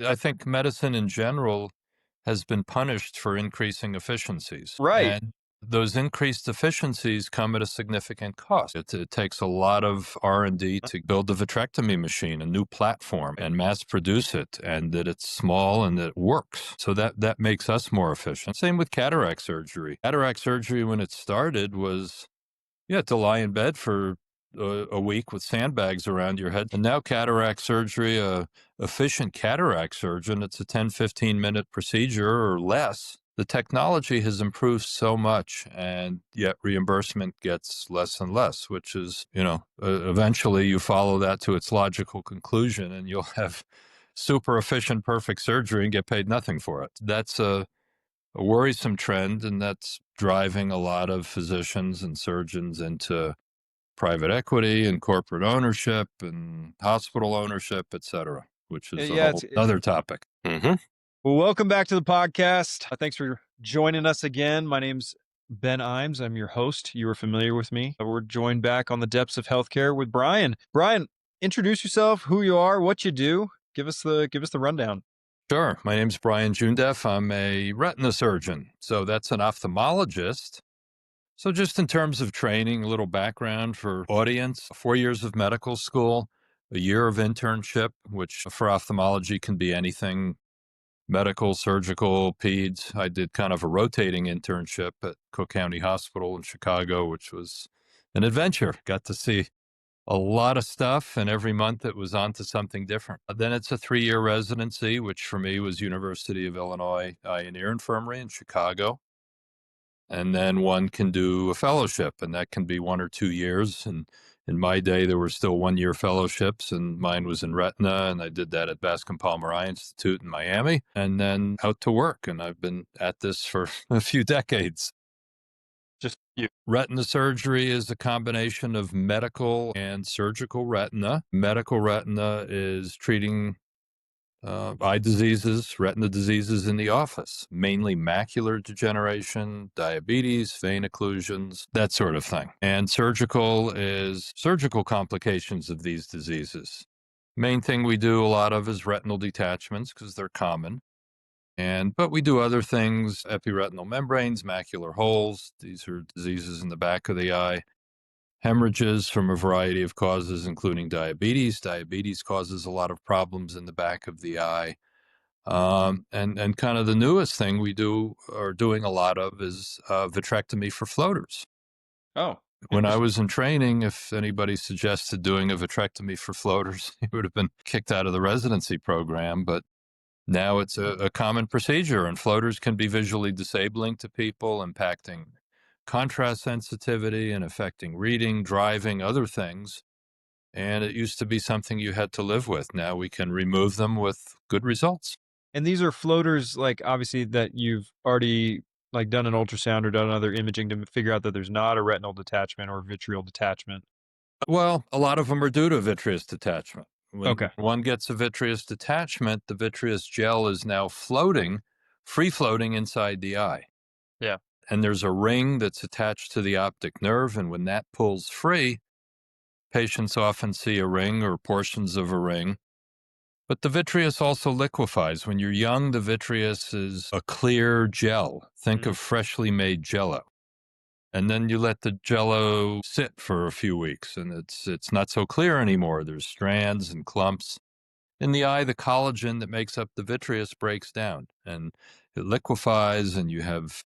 I think medicine in general has been punished for increasing efficiencies. Right. And those increased efficiencies come at a significant cost. It takes a lot of R&D to build a vitrectomy machine, a new platform, and mass produce it, and that it's small and that it works. So that makes us more efficient. Same with cataract surgery. Cataract surgery, when it started, was you had to lie in bed for a week with sandbags around your head. And now cataract surgery, a efficient cataract surgeon, it's a 10, 15-minute procedure or less. The technology has improved so much, and yet reimbursement gets less and less, which is, eventually you follow that to its logical conclusion and you'll have super efficient, perfect surgery and get paid nothing for it. That's a worrisome trend, and that's driving a lot of physicians and surgeons into private equity and corporate ownership and hospital ownership, et cetera, which is a Yeah. whole other topic. Well, welcome back to the podcast. Thanks for joining us again. My name's Ben Imes. I'm your host. You were familiar with me. We're joined back on the depths of healthcare with Brian. Brian, introduce yourself, who you are, what you do. Give us the rundown. Sure. My name's Brian Jundeff. I'm a retina surgeon. So that's an ophthalmologist. So just in terms of training, a little background for audience, 4 years of medical school, a year of internship, which for ophthalmology can be anything medical, surgical, peds. I did kind of a rotating internship at Cook County Hospital in Chicago, which was an adventure. Got to see a lot of stuff, and every month it was on to something different. Then it's a 3-year residency, which for me was University of Illinois Eye and Ear Infirmary in Chicago. And then one can do a fellowship, and that can be 1 or 2 years. And in my day, there were still 1-year fellowships, and mine was in retina, and I did that at Bascom Palmer Eye Institute in Miami, and then out to work. And I've been at this for a few decades. Just you. Retina surgery is a combination of medical and surgical retina. Medical retina is treating eye diseases, retina diseases in the office, mainly macular degeneration, diabetes, vein occlusions, that sort of thing. And surgical is surgical complications of these diseases. Main thing we do a lot of is retinal detachments because they're common. But we do other things, epiretinal membranes, macular holes. These are diseases in the back of the eye. Hemorrhages from a variety of causes, including diabetes. Diabetes causes a lot of problems in the back of the eye. And kind of the newest thing we do are doing a lot of is vitrectomy for floaters. Oh, When I interesting. was in training, if anybody suggested doing a vitrectomy for floaters, he would have been kicked out of the residency program. But now it's a common procedure, and floaters can be visually disabling to people, impacting contrast sensitivity and affecting reading, driving, other things. And it used to be something you had to live with. Now we can remove them with good results. And these are floaters, like obviously that you've already like done an ultrasound or done other imaging to figure out that there's not a retinal detachment or vitreal detachment. Well, a lot of them are due to vitreous detachment. When Okay. one gets a vitreous detachment, the vitreous gel is now floating, free floating inside the eye. Yeah. And there's a ring that's attached to the optic nerve. And when that pulls free, patients often see a ring or portions of a ring. But the vitreous also liquefies. When you're young, the vitreous is a clear gel. Think Mm. of freshly made jello. And then you let the jello sit for a few weeks, and it's not so clear anymore. There's strands and clumps. In the eye, the collagen that makes up the vitreous breaks down, and it liquefies, and you have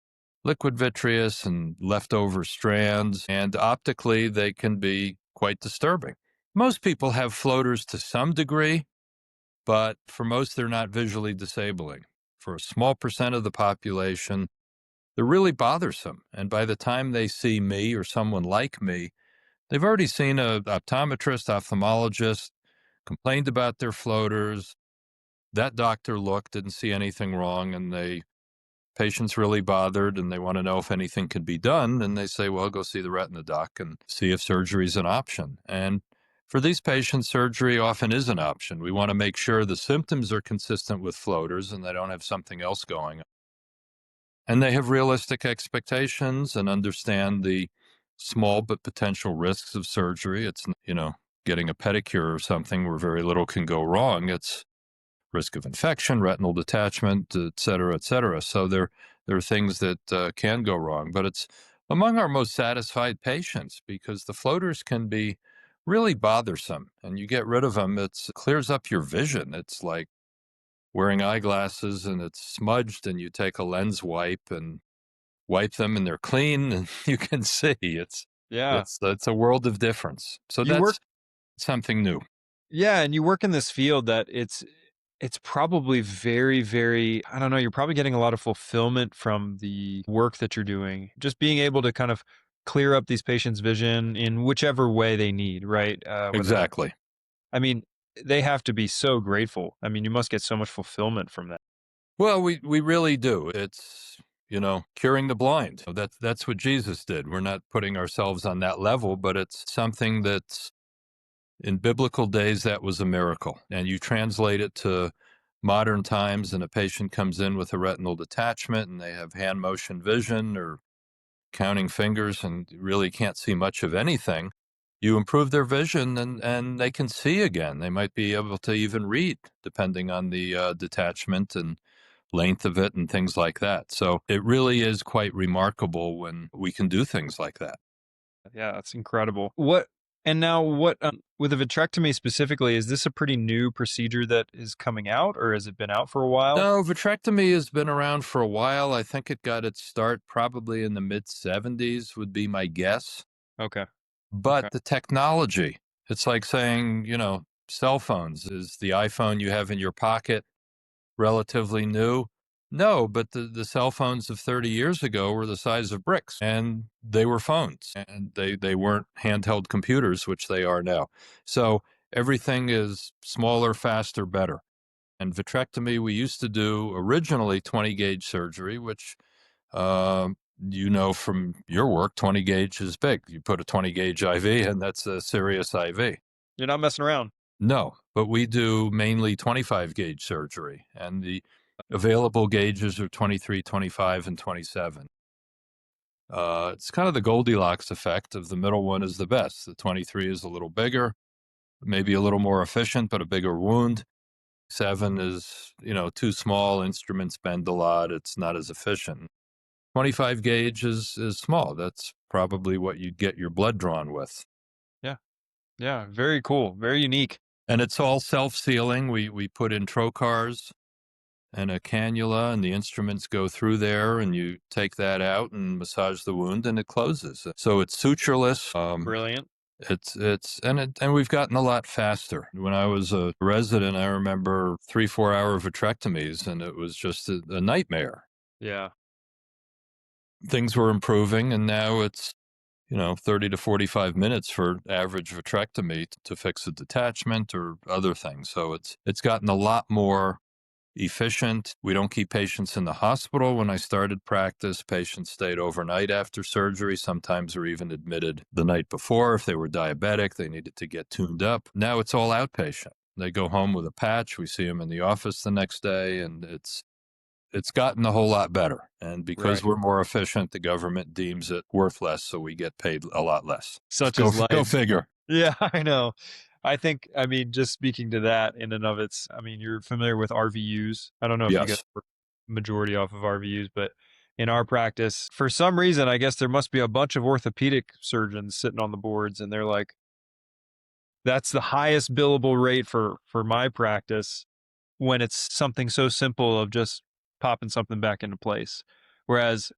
liquid vitreous and leftover strands, and optically, they can be quite disturbing. Most people have floaters to some degree, but for most, they're not visually disabling. For a small percent of the population, they're really bothersome. And by the time they see me or someone like me, they've already seen an optometrist, ophthalmologist, complained about their floaters. That doctor looked, didn't see anything wrong, and patient's really bothered and they want to know if anything can be done. And they say, well, go see the retina doc and see if surgery is an option. And for these patients, surgery often is an option. We want to make sure the symptoms are consistent with floaters and they don't have something else going on. And they have realistic expectations and understand the small but potential risks of surgery. It's, getting a pedicure or something where very little can go wrong. It's risk of infection, retinal detachment, et cetera, et cetera. So there are things that can go wrong, but it's among our most satisfied patients because the floaters can be really bothersome, and you get rid of them, it clears up your vision. It's like wearing eyeglasses and it's smudged, and you take a lens wipe and wipe them and they're clean and you can see. Yeah. It's a world of difference. So You work that's something new. Yeah, and you work in this field that it's probably very, very, I don't know, you're probably getting a lot of fulfillment from the work that you're doing. Just being able to kind of clear up these patients' vision in whichever way they need, right? Whether that, Exactly. I mean, they have to be so grateful. I mean, you must get so much fulfillment from that. Well, we really do. It's, curing the blind. That's what Jesus did. We're not putting ourselves on that level, but it's something that's in biblical days that was a miracle. And you translate it to modern times, and a patient comes in with a retinal detachment and they have hand motion vision or counting fingers and really can't see much of anything. You improve their vision and they can see again. They might be able to even read, depending on the detachment and length of it and things like that. So it really is quite remarkable when we can do things like that. Yeah, that's incredible. And now what, with a vitrectomy specifically, is this a pretty new procedure that is coming out, or has it been out for a while? No, vitrectomy has been around for a while. I think it got its start probably in the mid 70s, would be my guess. Okay. Okay. But the technology, it's like saying, cell phones. Is the iPhone you have in your pocket relatively new? No, but the cell phones of 30 years ago were the size of bricks, and they were phones, and they weren't handheld computers, which they are now. So everything is smaller, faster, better. And vitrectomy, we used to do originally 20 gauge surgery, which, from your work, 20 gauge is big. You put a 20 gauge IV, and that's a serious IV. You're not messing around. No, but we do mainly 25 gauge surgery, and the available gauges are 23, 25, and 27. It's kind of the Goldilocks effect of the middle one is the best. The 23 is a little bigger, maybe a little more efficient, but a bigger wound. 7 is, too small. Instruments bend a lot. It's not as efficient. 25 gauge is small. That's probably what you'd get your blood drawn with. Yeah. Yeah. Very cool. Very unique. And it's all self-sealing. We put in trocars and a cannula, and the instruments go through there, and you take that out and massage the wound, and it closes. So it's sutureless. Brilliant. And we've gotten a lot faster. When I was a resident, I remember 3-4 hour vitrectomies, and it was just a nightmare. Yeah. Things were improving, and now it's 30 to 45 minutes for average vitrectomy to fix a detachment or other things. So it's gotten a lot more efficient. We don't keep patients in the hospital. When I started practice, patients stayed overnight after surgery. Sometimes were even admitted the night before. If they were diabetic, they needed to get tuned up. Now it's all outpatient. They go home with a patch. We see them in the office the next day, and it's gotten a whole lot better. And because Right. we're more efficient, the government deems it worth less, so we get paid a lot less. Such Go, as go life. figure. Yeah, I know. I mean, just speaking to that in and of its, I mean, you're familiar with RVUs. I don't know if you guys Yes. work majority off of RVUs, but in our practice, for some reason, I guess there must be a bunch of orthopedic surgeons sitting on the boards, and they're like, that's the highest billable rate for my practice when it's something so simple of just popping something back into place. Whereas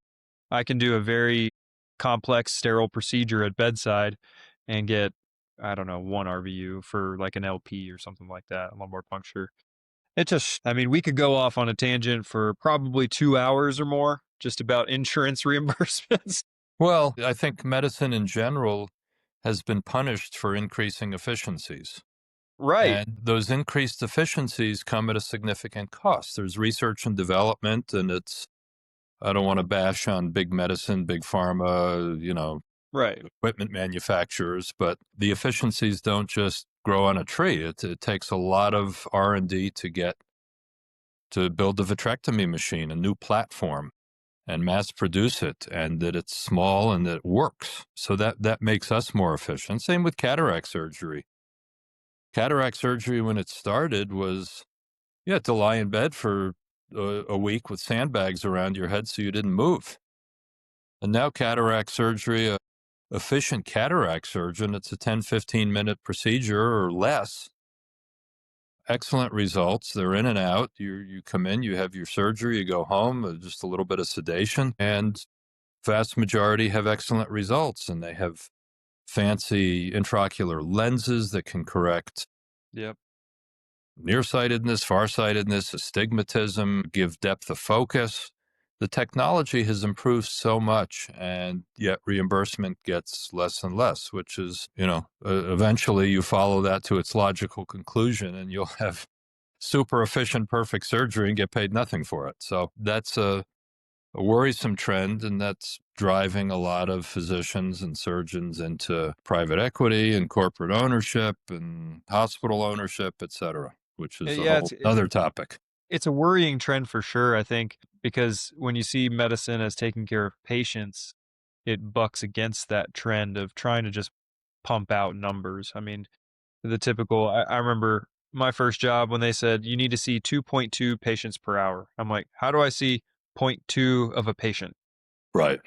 I can do a very complex sterile procedure at bedside and get, I don't know, 1 RVU for like an LP or something like that, a lumbar puncture. It just, I mean, we could go off on a tangent for probably 2 hours or more just about insurance reimbursements. Well, I think medicine in general has been punished for increasing efficiencies. Right. And those increased efficiencies come at a significant cost. There's research and development, and I don't want to bash on big medicine, big pharma, Right. equipment manufacturers, but the efficiencies don't just grow on a tree. It takes a lot of R&D to build a vitrectomy machine, a new platform, and mass produce it, and that it's small and that it works. So that makes us more efficient. Same with cataract surgery. Cataract surgery, when it started, was You had to lie in bed for a week with sandbags around your head so you didn't move. And now cataract surgery, a efficient cataract surgeon, it's a 10-15 minute procedure or less. Excellent results. They're in and out. You come in, you have your surgery, you go home, just a little bit of sedation, and vast majority have excellent results. And they have fancy intraocular lenses that can correct Yep. nearsightedness, farsightedness, astigmatism, give depth of focus. The technology has improved so much, and yet reimbursement gets less and less, which is, eventually you follow that to its logical conclusion and you'll have super efficient, perfect surgery and get paid nothing for it. So that's a worrisome trend, and that's driving a lot of physicians and surgeons into private equity and corporate ownership and hospital ownership, et cetera, which is a Yeah, whole other topic. it's a worrying trend for sure, I think, because when you see medicine as taking care of patients, it bucks against that trend of trying to just pump out numbers. I mean, the typical, I remember my first job when they said you need to see 2.2 patients per hour. I'm like, how do I see zero point 0.2 of a patient? Right.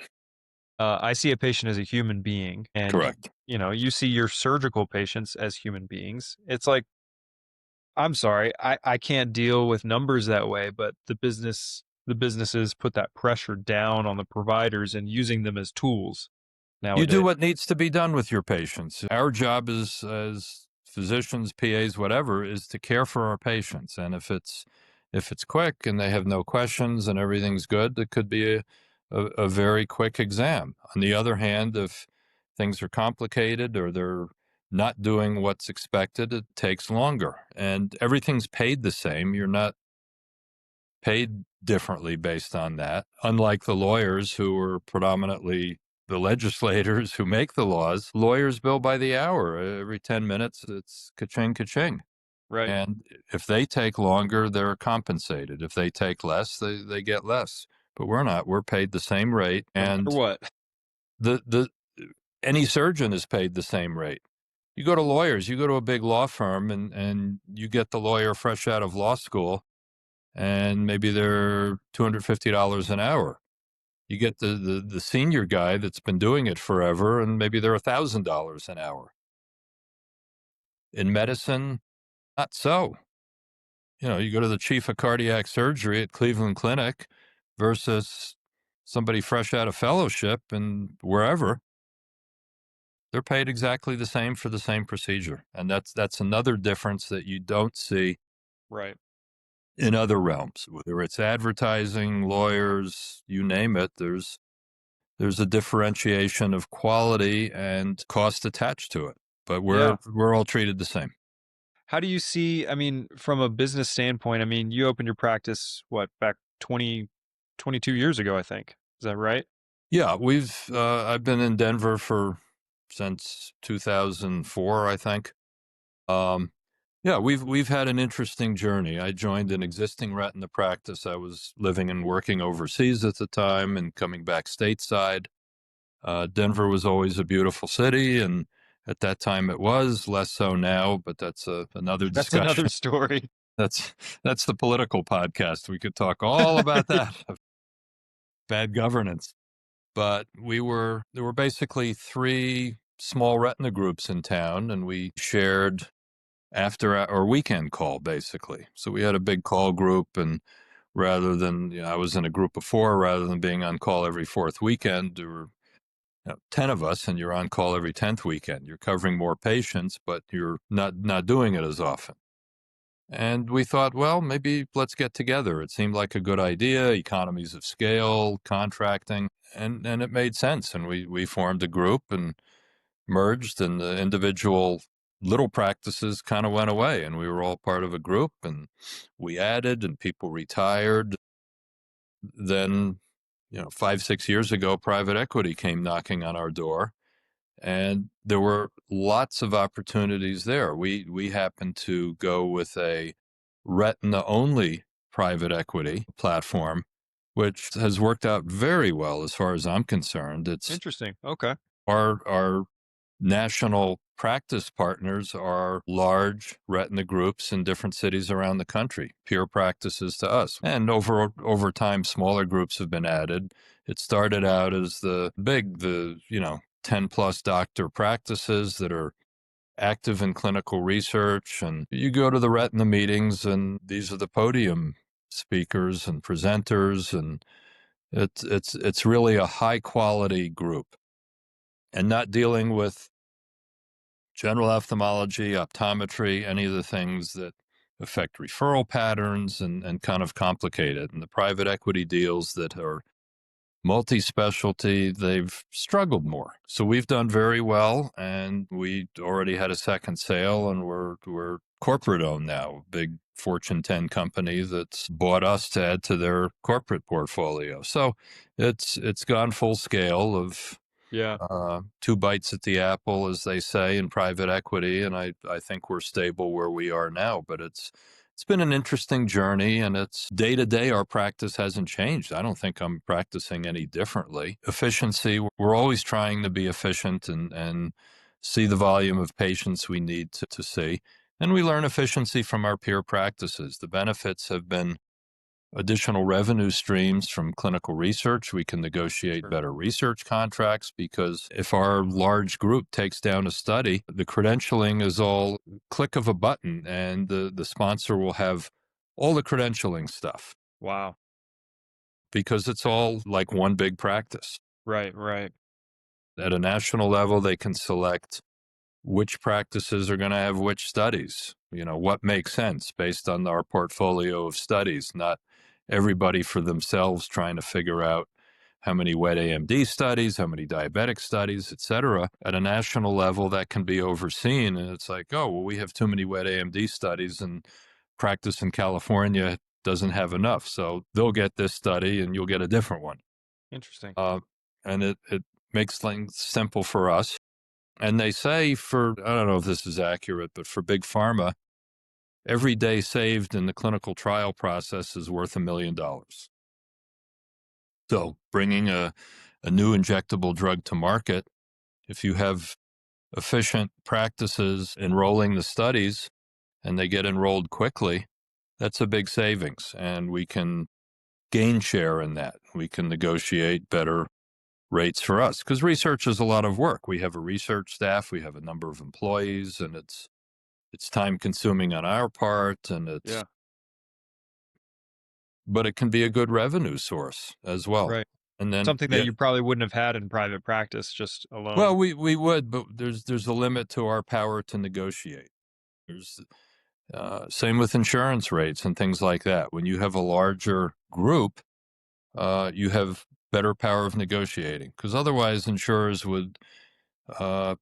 I see a patient as a human being, and Correct. you see your surgical patients as human beings. It's like, I'm sorry, I can't deal with numbers that way, but the businesses put that pressure down on the providers and using them as tools You do nowadays. what needs to be done with your patients. Our job is, as physicians, PAs, whatever, is to care for our patients. And if it's quick and they have no questions and everything's good, it could be a very quick exam. On the other hand, if things are complicated or they're not doing what's expected, it takes longer. And everything's paid the same. You're not paid differently based on that, unlike the lawyers who are predominantly the legislators who make the laws. Lawyers bill by the hour. Every 10 minutes, it's ka-ching, ka-ching. Right. And if they take longer, they're compensated. If they take less, they get less. But we're not. We're paid the same rate. No matter And what. the any surgeon is paid the same rate. You go to lawyers, you go to a big law firm and you get the lawyer fresh out of law school, and maybe they're $250 an hour. You get the senior guy that's been doing it forever, and maybe they're $1,000 an hour. In medicine, not so. You go to the chief of cardiac surgery at Cleveland Clinic versus somebody fresh out of fellowship and wherever. They're paid exactly the same for the same procedure, and that's another difference that you don't see Right. in other realms. Whether it's advertising, lawyers, you name it, there's a differentiation of quality and cost attached to it, but we're Yeah. we're all treated the same. How do you see, I mean, from a business standpoint, I mean, you opened your practice, what, back 22 years ago, I think. Is that right? Yeah, I've been in Denver for since 2004, I think. Um, yeah, we've had an interesting journey. I joined an existing retina practice. I was living and working overseas at the time and coming back stateside. Denver was always a beautiful city, and at that time it was, less so now, but that's another That's another discussion. story. That's that's the political podcast. We could talk all about that. Bad governance. But there were basically three small retina groups in town, and we shared after or weekend call basically. So we had a big call group, and rather than, I was in a group of four, rather than being on call every fourth weekend, there were 10 of us, and you're on call every 10th weekend. You're covering more patients, but you're not doing it as often. And we thought, well, maybe let's get together. It seemed like a good idea, economies of scale, contracting, and it made sense. And we formed a group and merged, and the individual little practices kind of went away, and we were all part of a group, and we added, and people retired. Then, 5-6 years ago, private equity came knocking on our door, and there were lots of opportunities there. We happened to go with a retina only private equity platform, which has worked out very well as far as I'm concerned. It's Interesting. Okay. our national practice partners are large retina groups in different cities around the country, peer practices to us. And over time, smaller groups have been added. It started out as the 10 plus doctor practices that are active in clinical research. And you go to the retina meetings, and these are the podium speakers and presenters, and it's really a high quality group, and not dealing with general ophthalmology, optometry, any of the things that affect referral patterns and kind of complicate it. And the private equity deals that are multi-specialty, they've struggled more. So we've done very well, and we already had a second sale, and we're corporate owned now, big Fortune 10 company that's bought us to add to their corporate portfolio. So it's gone full scale of Yeah. two bites at the apple, as they say in private equity, and I think we're stable where we are now. But it's been an interesting journey, and it's day to day. Our practice hasn't changed. I don't think I'm practicing any differently. Efficiency, we're always trying to be efficient and see the volume of patients we need to see. And we learn efficiency from our peer practices. The benefits have been additional revenue streams from clinical research. We can negotiate Sure. better research contracts, because if our large group takes down a study, the credentialing is all click of a button, and the sponsor will have all the credentialing stuff, Wow. because it's all like one big practice. Right. Right. At a national level, they can select which practices are going to have which studies, what makes sense based on our portfolio of studies, not everybody for themselves trying to figure out how many wet AMD studies, how many diabetic studies, et cetera. At a national level, that can be overseen. And it's like, oh, well, we have too many wet AMD studies, and practice in California doesn't have enough. So they'll get this study and you'll get a different one. Interesting. Uh, and it makes things simple for us. And they say I don't know if this is accurate, but for big pharma, every day saved in the clinical trial process is worth $1 million. So bringing a new injectable drug to market, if you have efficient practices enrolling the studies and they get enrolled quickly, that's a big savings. And we can gain share in that. We can negotiate better rates for us, because research is a lot of work. We have a research staff, we have a number of employees, and it's time consuming on our part, and Yeah. but it can be a good revenue source as well. Right. And then, Something that yeah, you probably wouldn't have had in private practice just well, alone. we would, but there's a limit to our power to negotiate. There's same with insurance rates and things like that. When you have a larger group, you have better power of negotiating, because otherwise insurers would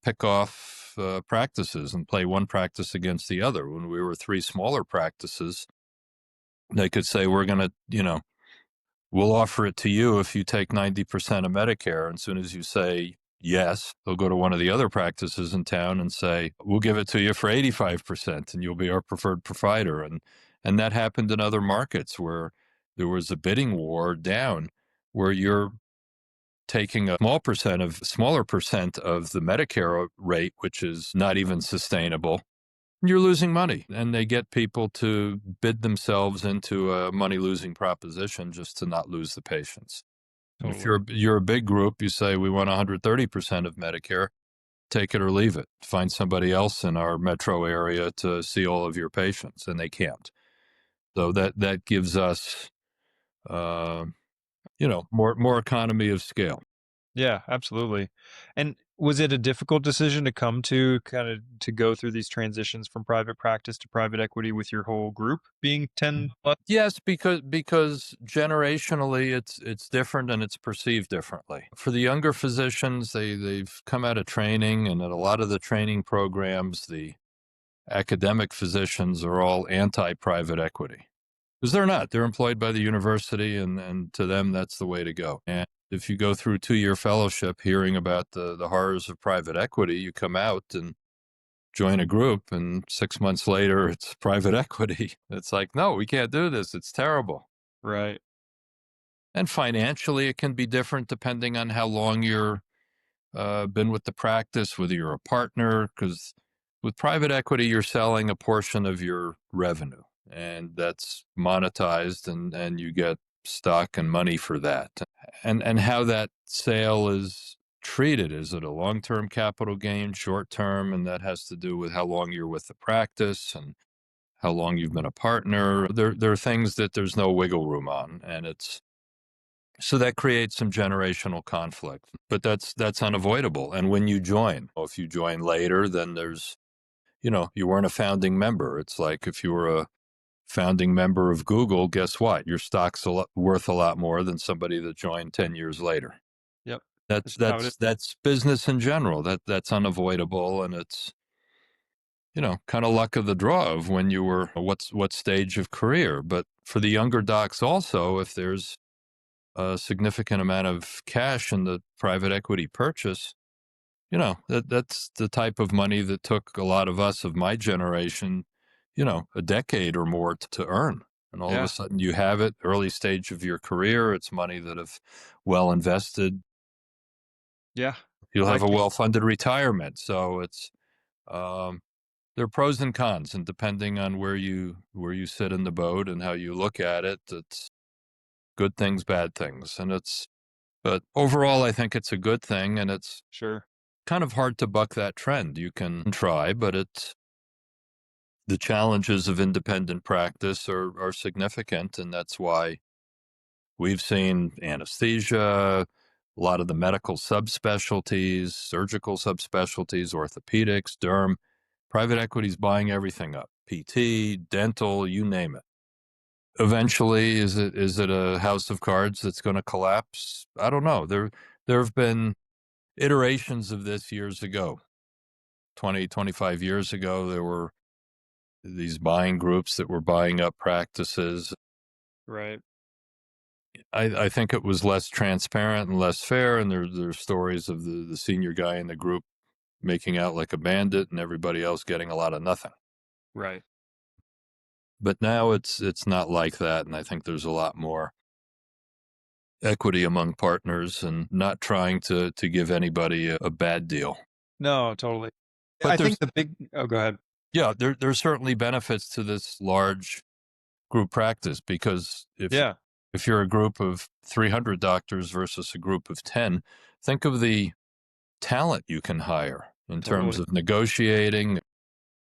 pick off practices and play one practice against the other. When we were three smaller practices, they could say, we're going to, we'll offer it to you if you take 90% of Medicare. And as soon as you say yes, they'll go to one of the other practices in town and say, we'll give it to you for 85% and you'll be our preferred provider. And that happened in other markets where there was a bidding war down, where you're taking a smaller percent of the Medicare rate, which is not even sustainable. You're losing money, and they get people to bid themselves into a money losing proposition just to not lose the patients. And if Totally. you're a big group, you say we want 130% of Medicare, take it or leave it. Find somebody else in our metro area to see all of your patients, and they can't. So that gives us more economy of scale. Yeah, absolutely. And was it a difficult decision to come to, kind of to go through these transitions from private practice to private equity with your whole group being 10 plus? Yes, because generationally it's different and it's perceived differently. For the younger physicians, they've come out of training, and at a lot of the training programs, the academic physicians are all anti-private equity, because they're not. They're employed by the university, and to them that's the way to go. And if you go through 2-year fellowship hearing about the horrors of private equity, you come out and join a group, and 6 months later it's private equity. It's like, no, we can't do this, it's terrible. Right. And financially it can be different depending on how long been with the practice, whether you're a partner, because with private equity, you're selling a portion of your revenue, and that's monetized, and you get stock and money for that. And how that sale is treated. Is it a long-term capital gain, short-term? And that has to do with how long you're with the practice and how long you've been a partner. There are things that there's no wiggle room on, and it's so that creates some generational conflict. But that's unavoidable. And when you join, if you join later, then there's you weren't a founding member. It's like if you were a founding member of Google, guess what? Your stock's worth a lot more than somebody that joined 10 years later. Yep. That's That's how it is. that's business in general. That's unavoidable, and it's kind of luck of the draw of when you were what stage of career. But for the younger docs also, if there's a significant amount of cash in the private equity purchase, that's the type of money that took a lot of us of my generation, a decade or more to earn. And all of a Yeah. sudden you have it early stage of your career. It's money that have well invested. Yeah. You'll have Like a you. well-funded retirement. So it's, um, there are pros and cons, and depending on where you sit in the boat and how you look at it, it's good things, bad things. But overall, I think it's a good thing, and it's Sure. kind of hard to buck that trend. You can try, but it's the challenges of independent practice are significant, and that's why we've seen anesthesia, a lot of the medical subspecialties, surgical subspecialties, orthopedics, derm, private equity's buying everything up. PT, dental, you name it. Eventually, is it a house of cards that's going to collapse? I don't know. There have been iterations of this years ago. 20, 25 years ago, there were these buying groups that were buying up practices. Right. I think it was less transparent and less fair, and there's stories of the senior guy in the group making out like a bandit and everybody else getting a lot of nothing. Right. But now it's not like that, and I think there's a lot more equity among partners and not trying to give anybody a bad deal. No, totally. But I think there's the big, oh, go ahead. yeah, there's certainly benefits to this large group practice, because Yeah. if you're a group of 300 doctors versus a group of 10, think of the talent you can hire in terms Totally. of negotiating,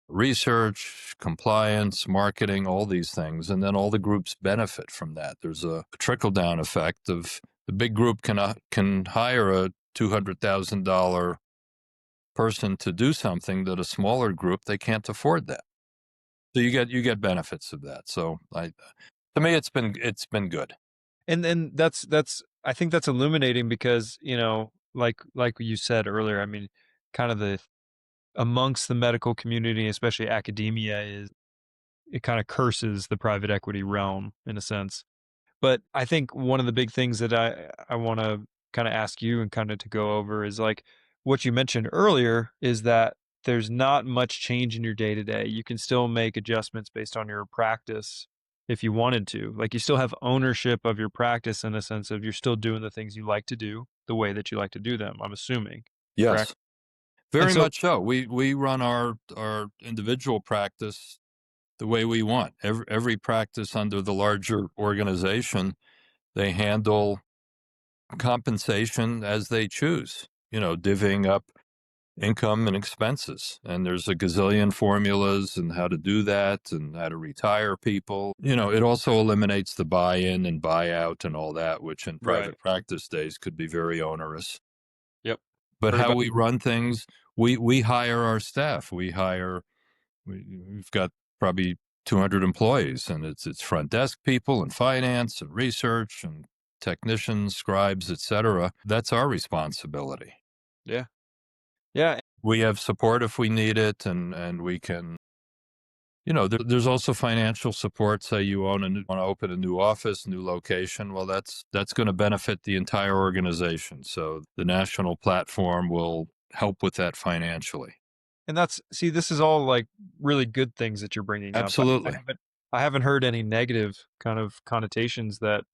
research, compliance, marketing, all these things. And then all the groups benefit from that. There's a trickle down effect of the big group can hire a $200,000 person to do something that a smaller group, they can't afford that. So you get benefits of that. So to me, it's been good. And then that's I think that's illuminating because, like you said earlier, I mean, kind of the amongst the medical community, especially academia, is it kind of curses the private equity realm in a sense. But I think one of the big things that I want to kind of ask you and kind of to go over is like what you mentioned earlier is that there's not much change in your day to day. You can still make adjustments based on your practice if you wanted to. Like you still have ownership of your practice in a sense of you're still doing the things you like to do the way that you like to do them, I'm assuming. Correct? Yes, And very so much so. We run our individual practice the way we want. Every practice under the larger organization, they handle compensation as they choose. Divvying up income and expenses. And there's a gazillion formulas and how to do that and how to retire people. It also eliminates the buy-in and buyout and all that, which in right. private practice days could be very onerous. Yep. But Heard how about we run things, we hire our staff. We've got probably 200 employees, and it's front desk people and finance and research and technicians, scribes, etc. That's our responsibility. yeah. Yeah. We have support if we need it, and we can. There's also financial support. Say you want to open a new office, new location. Well, that's going to benefit the entire organization. So the national platform will help with that financially. And this is all like really good things that you're bringing up. I Absolutely. haven't heard any negative kind of connotations that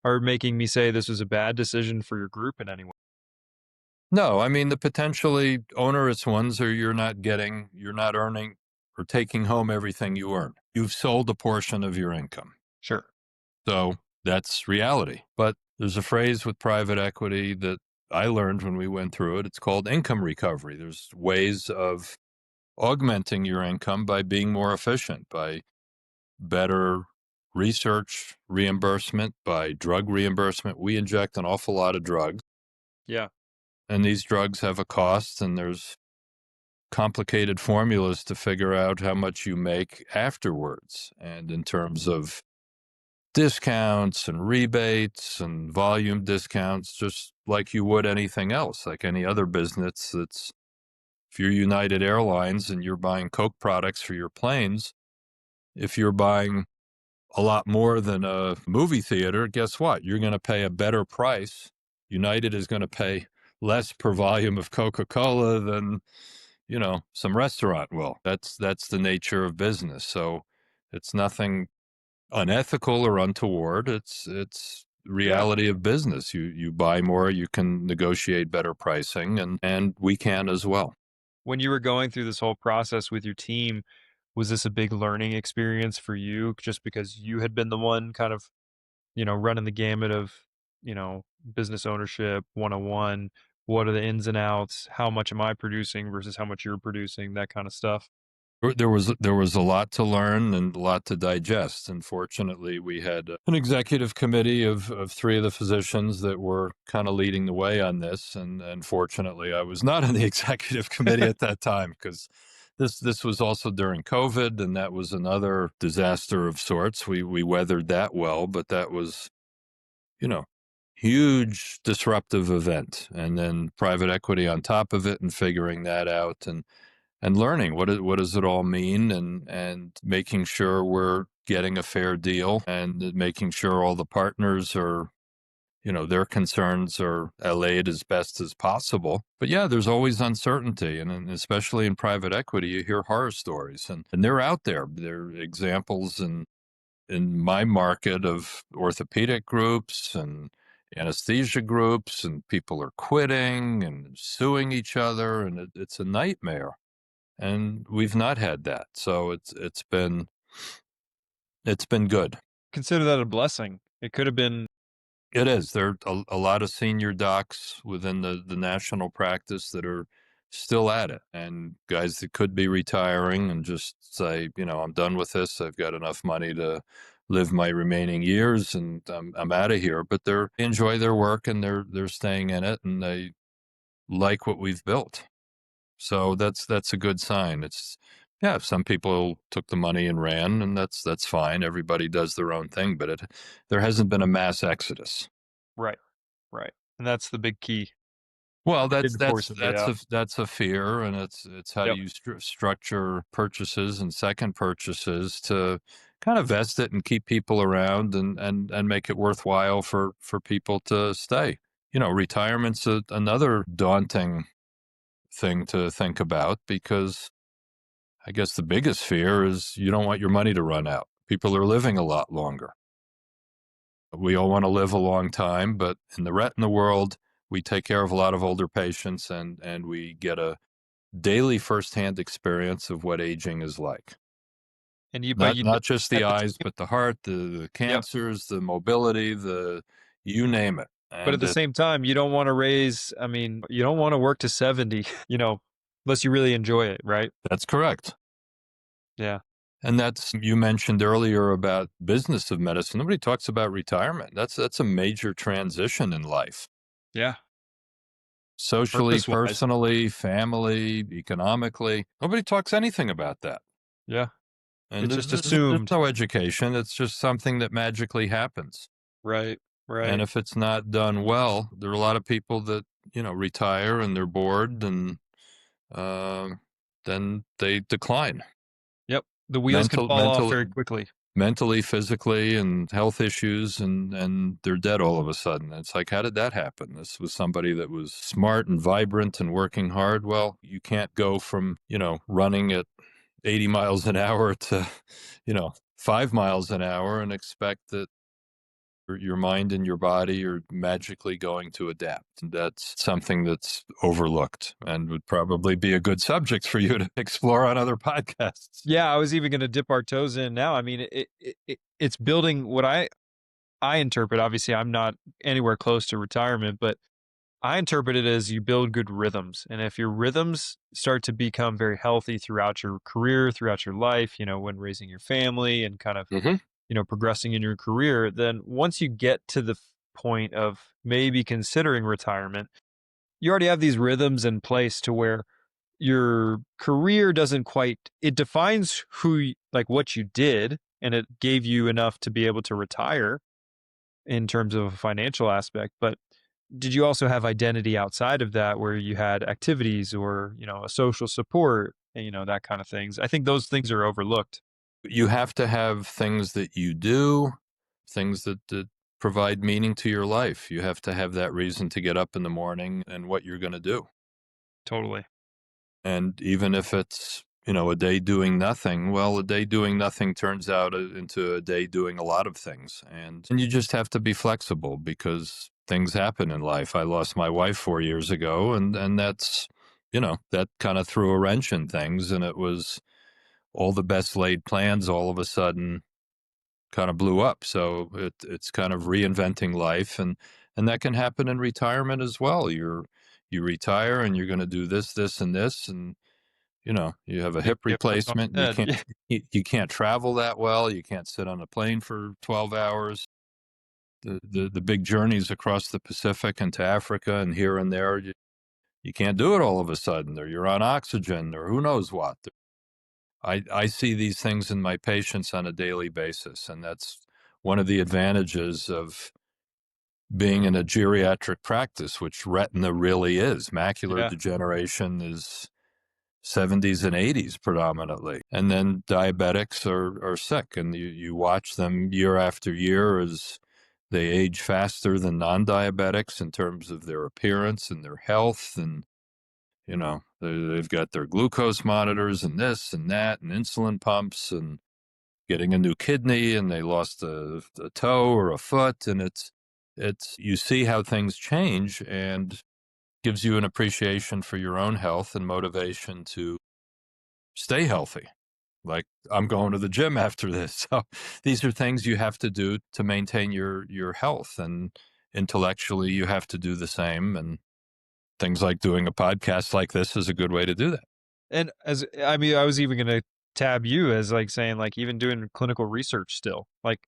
are making me say this was a bad decision for your group in any way. No, I mean, the potentially onerous ones are you're not earning or taking home everything you earn. You've sold a portion of your income. Sure. So that's reality. But there's a phrase with private equity that I learned when we went through it. It's called income recovery. There's ways of augmenting your income by being more efficient, by better research reimbursement, by drug reimbursement. We inject an awful lot of drugs, Yeah. and these drugs have a cost, and there's complicated formulas to figure out how much you make afterwards. And in terms of discounts and rebates and volume discounts, just like you would anything else, like any other business. That's if you're United Airlines and you're buying Coke products for your planes, if you're buying a lot more than a movie theater, guess what? You're going to pay a better price. United is going to pay less per volume of Coca-Cola than, some restaurant will. That's the nature of business. So it's nothing unethical or untoward. It's Yeah. reality of business. You buy more, you can negotiate better pricing, and we can as well. When you were going through this whole process with your team, was this a big learning experience for you just because you had been the one kind of, running the gamut of, business ownership 101? What are the ins and outs? How much am I producing versus how much you're producing? That kind of stuff. There was a lot to learn and a lot to digest. And fortunately, we had an executive committee of three of the physicians that were kind of leading the way on this. And fortunately, I was not on the executive committee at that time because this was also during COVID, and that was another disaster of sorts. We weathered that well, but that was, you know, huge disruptive event, and then private equity on top of it, and figuring that out, and learning what does it all mean, and making sure we're getting a fair deal, and making sure all the partners are, their concerns are allayed as best as possible. But yeah, there's always uncertainty, and especially in private equity, you hear horror stories, and they're out there. There are examples in my market of orthopedic groups and anesthesia groups, and people are quitting and suing each other, and it's a nightmare. And we've not had that, so it's been good. Consider that a blessing. It could have been. It is. There are a lot of senior docs within the national practice that are still at it, and guys that could be retiring and just say, I'm done with this. I've got enough money to live my remaining years, and I'm out of here. But they enjoy their work, and they're staying in it, and they like what we've built. So that's a good sign. It's Yeah, some people took the money and ran, and that's fine. Everybody does their own thing, but there hasn't been a mass exodus. Right. Right. And that's the big key. Well, It that's didn't force that's anybody that's out. a fear, and it's how Yep. you structure purchases and second purchases to kind of vest it and keep people around, and make it worthwhile for people to stay. Retirement's another daunting thing to think about, because I guess the biggest fear is you don't want your money to run out. People are living a lot longer. We all want to live a long time, but in the retina world, we take care of a lot of older patients, and we get a daily firsthand experience of what aging is like. But Not you not just the at the eyes, same. but the heart, the Yep. cancers, the mobility, the you name it. But at And the same time, you don't want to you don't want to work to 70, unless you really enjoy it, right? that's correct. Yeah. And you mentioned earlier about business of medicine. Nobody talks about retirement. That's a major transition in life. Yeah. Socially, Purpose wise. personally, family, economically. Nobody talks anything about that. Yeah. And It's just there's assumed. no education. It's just something that magically happens. Right. And Right. if it's not done well, there are a lot of people that, retire and they're bored, and uh, then they decline Yep. The wheels can mental, fall off mental, very quickly. mentally, physically, and health issues, and they're dead all of a sudden. It's like, how did that happen? This was somebody that was smart and vibrant and working hard. Well, you can't go from, running at 80 miles an hour to, 5 miles an hour and expect that Your mind and your body are magically going to adapt. That's something that's overlooked and would probably be a good subject for you to explore on other podcasts. Yeah, I was even going to dip our toes in now. I mean, it's building what I interpret. Obviously, I'm not anywhere close to retirement, but I interpret it as you build good rhythms. And if your rhythms start to become very healthy throughout your career, throughout your life, when raising your family and kind of, Hmm. progressing in your career, then once you get to the point of maybe considering retirement, you already have these rhythms in place to where your career doesn't quite, it defines like what you did, and it gave you enough to be able to retire in terms of a financial aspect. But did you also have identity outside of that where you had activities or, a social support, and, that kind of things? I think those things are overlooked. You have to have things that you do, things that provide meaning to your life. You have to have that reason to get up in the morning and what you're going to do. Totally. And even if it's, a day doing nothing, well, a day doing nothing turns out into a day doing a lot of things. And you just have to be flexible because things happen in life. I lost my wife 4 years ago, and that's, that kind of threw a wrench in things. And it was all the best laid plans all of a sudden kind of blew up. So it's kind of reinventing life. And that can happen in retirement as well. You retire and you're going to do this, this, and this. And you have a Big hip difference on replacement. the You head. can't Yeah. you can't travel that well. You can't sit on a plane for 12 hours. The big journeys across the Pacific and to Africa and here and there, you can't do it all of a sudden, or you're on oxygen, or who knows what. I see these things in my patients on a daily basis, and that's one of the advantages of being in a geriatric practice, which retina really is. Macular Yeah. degeneration is 70s and 80s predominantly. And then diabetics are sick, and you watch them year after year as they age faster than non-diabetics in terms of their appearance and their health. And, they've got their glucose monitors and this and that and insulin pumps and getting a new kidney, and they lost a toe or a foot. And you see how things change, and gives you an appreciation for your own health and motivation to stay healthy. Like, I'm going to the gym after this. So these are things you have to do to maintain your health, and intellectually you have to do the same. And things like doing a podcast like this is a good way to do that. And I mean, I was even going to tab you as like saying, like, even doing clinical research still, like,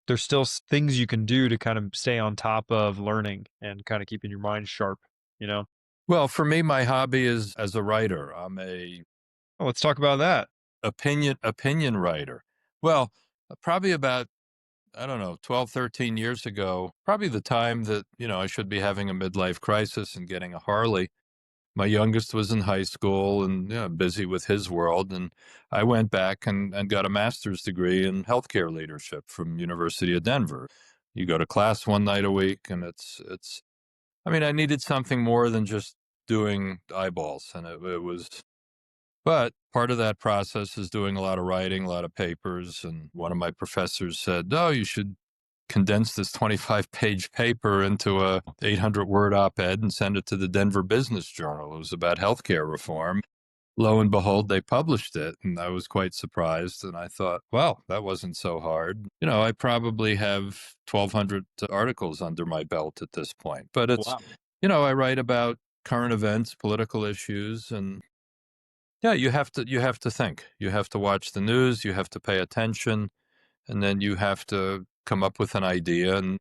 there's still things you can do to kind of stay on top of learning and kind of keeping your mind sharp, you know? Well, for me, my hobby is as a writer. I'm a Oh, let's talk about that. opinion writer. Well, probably about, I don't know, 12, 13 years ago, probably the time that, I should be having a midlife crisis and getting a Harley. My youngest was in high school and, busy with his world. And I went back and got a master's degree in healthcare leadership from University of Denver. You go to class one night a week, and I mean, I needed something more than just doing eyeballs. And but part of that process is doing a lot of writing, a lot of papers. And one of my professors said, "Oh, you should condense this 25-page paper into a 800-word op-ed and send it to the Denver Business Journal." It was about healthcare reform. Lo and behold, they published it, and I was quite surprised. And I thought, well, that wasn't so hard. I probably have 1,200 articles under my belt at this point. But Wow. I write about current events, political issues, and yeah, you have to think. You have to watch the news, you have to pay attention, and then you have to come up with an idea and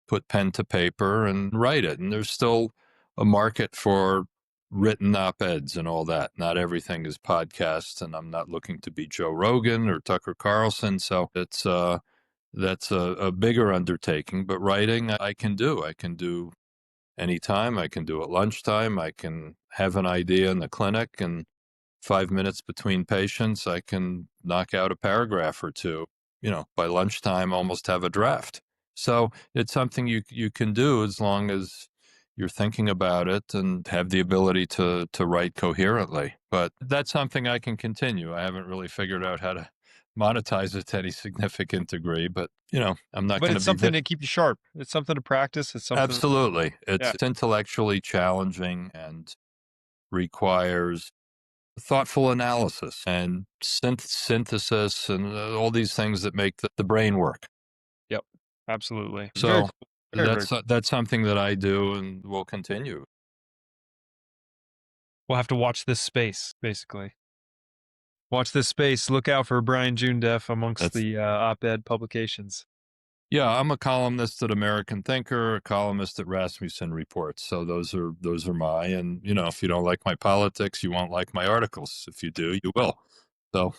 put pen to paper and write it. And there's still a market for written op-eds and all that. Not everything is podcasts, and I'm not looking to be Joe Rogan or Tucker Carlson. So that's a bigger undertaking. But writing, I can do. I can do anytime. I can do at lunchtime. I can have an idea in the clinic, and 5 minutes between patients, I can knock out a paragraph or two. By lunchtime, almost have a draft. So it's something you can do as long as you're thinking about it and have the ability to write coherently. But that's something I can continue. I haven't really figured out how to monetize it to any significant degree, but I'm not But going to it's be something to keep you sharp. It's something to practice. It's something. absolutely. Yeah. It's intellectually challenging and requires thoughtful analysis and synthesis and all these things that make the brain work. Yep. Absolutely. Very So cool. Very, very cool. that's something that I do and will continue. We'll have to watch this space, basically. Watch this space. Look out for Brian June Def amongst That's the op-ed publications. Yeah, I'm a columnist at American Thinker, a columnist at Rasmussen Reports. So those are my, and if you don't like my politics, you won't like my articles. If you do, you will. So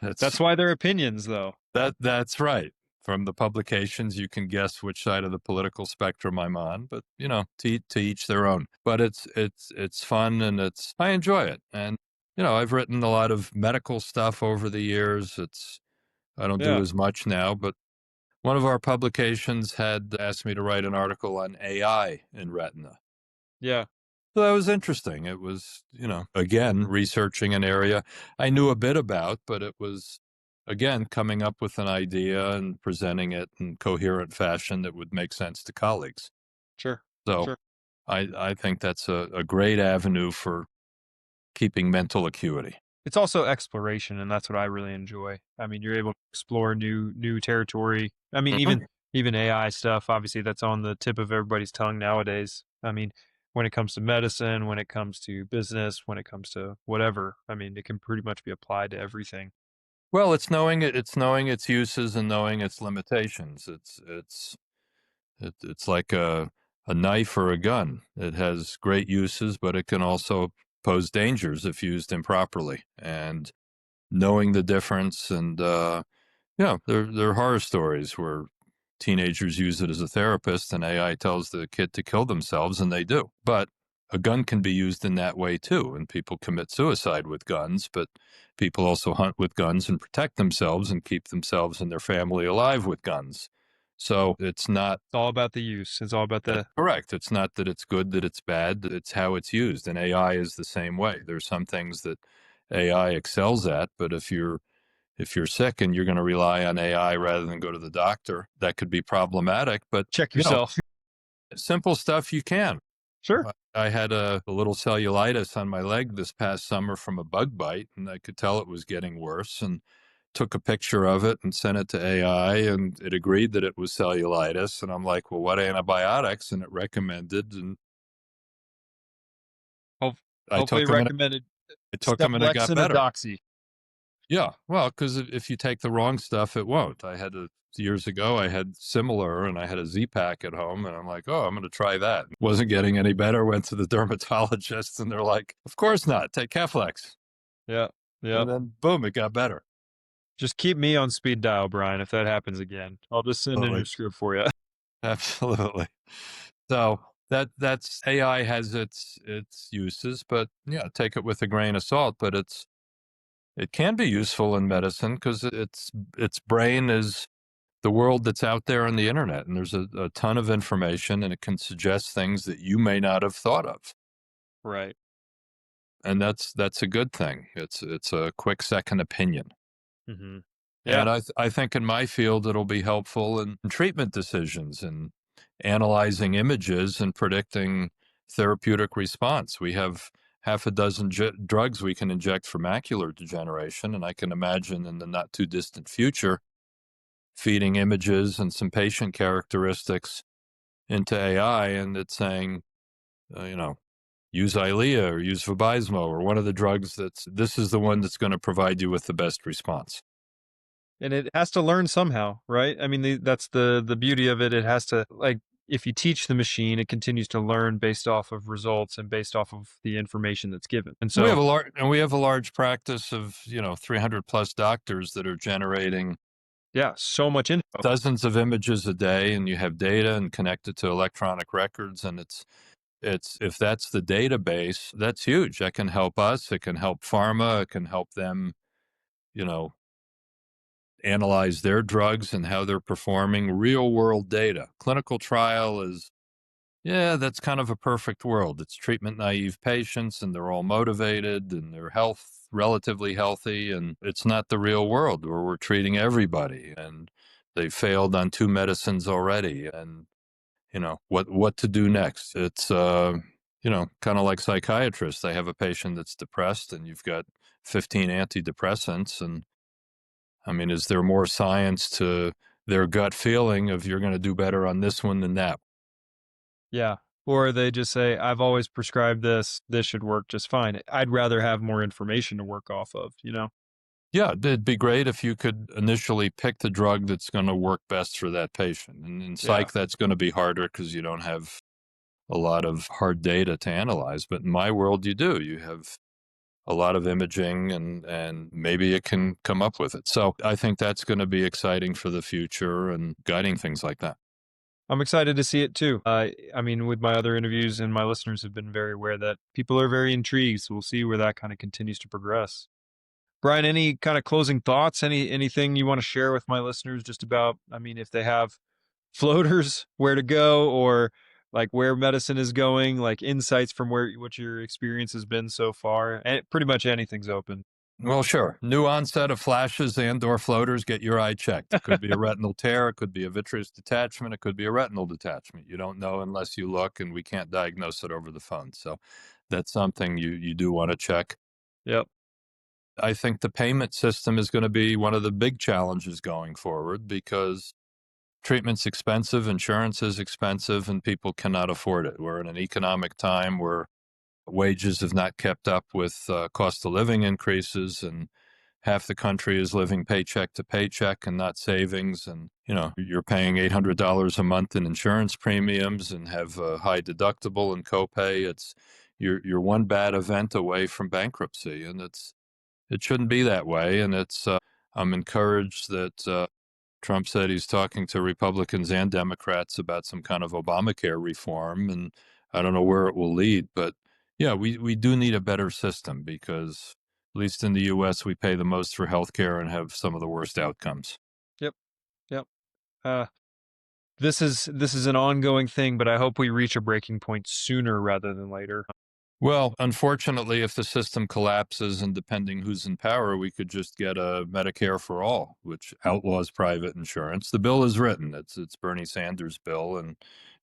That's that's why they're opinions, though. that's right. From the publications, you can guess which side of the political spectrum I'm on, but to each their own. But it's fun and I enjoy it. And I've written a lot of medical stuff over the years. I don't do Yeah. as much now, but one of our publications had asked me to write an article on AI in retina. Yeah. So that was interesting. It was, again, researching an area I knew a bit about, but it was, again, coming up with an idea and presenting it in coherent fashion that would make sense to colleagues. Sure. So Sure. I think that's a great avenue for keeping mental acuity. It's also exploration, and that's what I really enjoy. I mean, you're able to explore new territory. I mean, Mhm. even AI stuff, obviously that's on the tip of everybody's tongue nowadays. I mean, when it comes to medicine, when it comes to business, when it comes to whatever, I mean, it can pretty much be applied to everything. Well, it's knowing its uses and knowing its limitations. It's like a knife or a gun. It has great uses, but it can also pose dangers if used improperly. And knowing the difference, and there are horror stories where teenagers use it as a therapist, and AI tells the kid to kill themselves, and they do. But a gun can be used in that way too, and people commit suicide with guns. But people also hunt with guns and protect themselves and keep themselves and their family alive with guns. So it's not It's all about the use. It's all about that's the correct. It's not that it's good, that it's bad, it's how it's used. And AI is the same way. There's some things that AI excels at, but if you're sick and you're going to rely on AI rather than go to the doctor, that could be problematic. But check yourself. simple stuff you can. Sure. I had a little cellulitis on my leg this past summer from a bug bite, and I could tell it was getting worse. And took a picture of it and sent it to AI, and it agreed that it was cellulitis. And I'm like, well, what antibiotics? And it recommended, and Hope, I hopefully took them, and recommended it took them, and it Steplex got and a better. doxy. Yeah, well, because if you take the wrong stuff, it won't. Years ago, I had similar, and I had a Z-Pack at home, and I'm like, oh, I'm going to try that. Wasn't getting any better. Went to the dermatologist, and they're like, of course not. Take Keflex, Yeah. Yeah. and then boom, it got better. Just keep me on speed dial, Brian, if that happens again. I'll just send in Absolutely, your script for you. absolutely. So that's AI has its uses, but yeah, take it with a grain of salt. But it can be useful in medicine because its brain is the world that's out there on the internet, and there's a ton of information, and it can suggest things that you may not have thought of, Right. and that's a good thing. It's a quick second opinion. Hmm. Yeah. And I think in my field it'll be helpful in treatment decisions and analyzing images and predicting therapeutic response. We have half a dozen drugs we can inject for macular degeneration, and I can imagine in the not too distant future feeding images and some patient characteristics into AI, and it's saying, use Eylea or use Vabysmo or one of the drugs this is the one that's going to provide you with the best response. And it has to learn somehow, right? I mean, that's the beauty of it. It has to, like, if you teach the machine, it continues to learn based off of results and based off of the information that's given. And We have so, a large practice of 300 plus doctors that are generating yeah, so much info. dozens of images a day, and you have data and connect it to electronic records, and it's if that's the database, that's huge. That can help us. It can help pharma. It can help them, you know, analyze their drugs and how they're performing. Real world data. Clinical trial is Yeah, that's kind of a perfect world. It's treatment naive patients and they're all motivated and they're relatively healthy. And it's not the real world where we're treating everybody and they failed on two medicines already. And, what to do next? It's, kind of like psychiatrists. They have a patient that's depressed and you've got 15 antidepressants. And I mean, is there more science to their gut feeling of you're going to do better on this one than that? Yeah. Or they just say, I've always prescribed this. This should work just fine. I'd rather have more information to work off of. Yeah, it'd be great if you could initially pick the drug that's going to work best for that patient. And in Yeah. psych, that's going to be harder because you don't have a lot of hard data to analyze. But in my world, you do. You have a lot of imaging and maybe it can come up with it. So I think that's going to be exciting for the future and guiding things like that. I'm excited to see it too. I mean, with my other interviews, and my listeners have been very aware that people are very intrigued. So we'll see where that kind of continues to progress. Brian, any kind of closing thoughts? Anything you want to share with my listeners just about, I mean, if they have floaters, where to go, or like where medicine is going, like insights from what your experience has been so far, and pretty much anything's open. Well, sure. New onset of flashes and/or floaters, get your eye checked. It could be a retinal tear, it could be a vitreous detachment, it could be a retinal detachment. You don't know unless you look, and we can't diagnose it over the phone. So that's something you do want to check. Yep. I think the payment system is going to be one of the big challenges going forward because treatment's expensive, insurance is expensive, and people cannot afford it. We're in an economic time where wages have not kept up with cost of living increases, and half the country is living paycheck to paycheck and not savings. And, you're paying $800 a month in insurance premiums and have a high deductible and copay. You're one bad event away from bankruptcy. And it shouldn't be that way. And I'm encouraged that Trump said he's talking to Republicans and Democrats about some kind of Obamacare reform. And I don't know where it will lead, but yeah, we do need a better system because, at least in the US, we pay the most for healthcare and have some of the worst outcomes. Yep. Yep. Uh, this is an ongoing thing, but I hope we reach a breaking point sooner rather than later. Well, unfortunately, if the system collapses and depending who's in power, we could just get a Medicare for all, which outlaws private insurance. The bill is written. It's Bernie Sanders' bill, and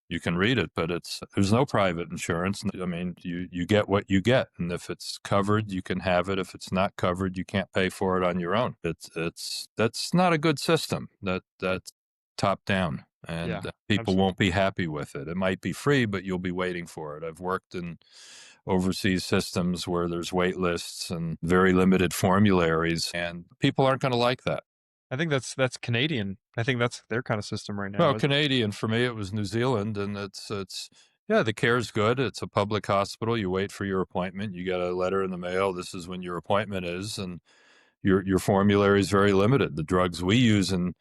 you can read it, but there's no private insurance. I mean, you get what you get, and if it's covered, you can have it. If it's not covered, you can't pay for it on your own. That's not a good system. That's top down, Yeah. and people Absolutely. won't be happy with it. It might be free, but you'll be waiting for it. I've worked in overseas systems where there's wait lists and very limited formularies, and people aren't going to like that. I think that's Canadian. I think that's their kind of system right Well, now. Canadian for me, it was New Zealand, and it's yeah, the care's good. It's a public hospital. You wait for your appointment. You get a letter in the mail. This is when your appointment is, and your formulary is very limited. The drugs we use in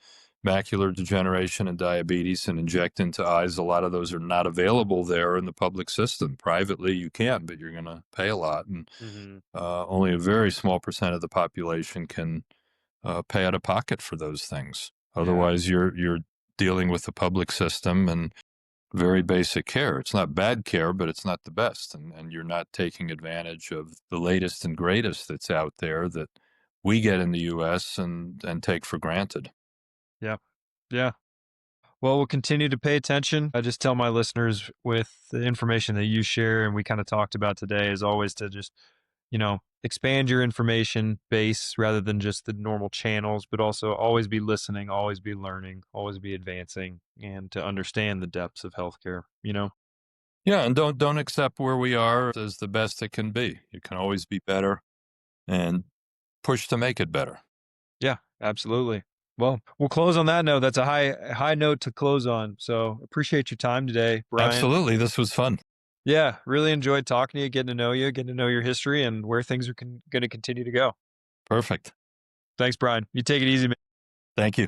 macular degeneration and diabetes and inject into eyes, a lot of those are not available there in the public system. Privately, you can, but you're going to pay a lot, and Hmm. only a very small percent of the population can pay out of pocket for those things. Yeah. Otherwise, you're dealing with the public system and very basic care. It's not bad care, but it's not the best, and you're not taking advantage of the latest and greatest that's out there that we get in the U.S. and take for granted. Yeah. Yeah. Well, we'll continue to pay attention. I just tell my listeners with the information that you share and we kind of talked about today is always to just, expand your information base rather than just the normal channels, but also always be listening, always be learning, always be advancing, and to understand the depths of healthcare. Yeah, and don't accept where we are as the best it can be. You can always be better and push to make it better. Yeah, absolutely. Well, we'll close on that note. That's a high note to close on. So appreciate your time today, Brian. Absolutely, this was fun. Yeah, really enjoyed talking to you, getting to know your history and where things are going to continue to go. Perfect. Thanks, Brian. You take it easy, man. Thank you.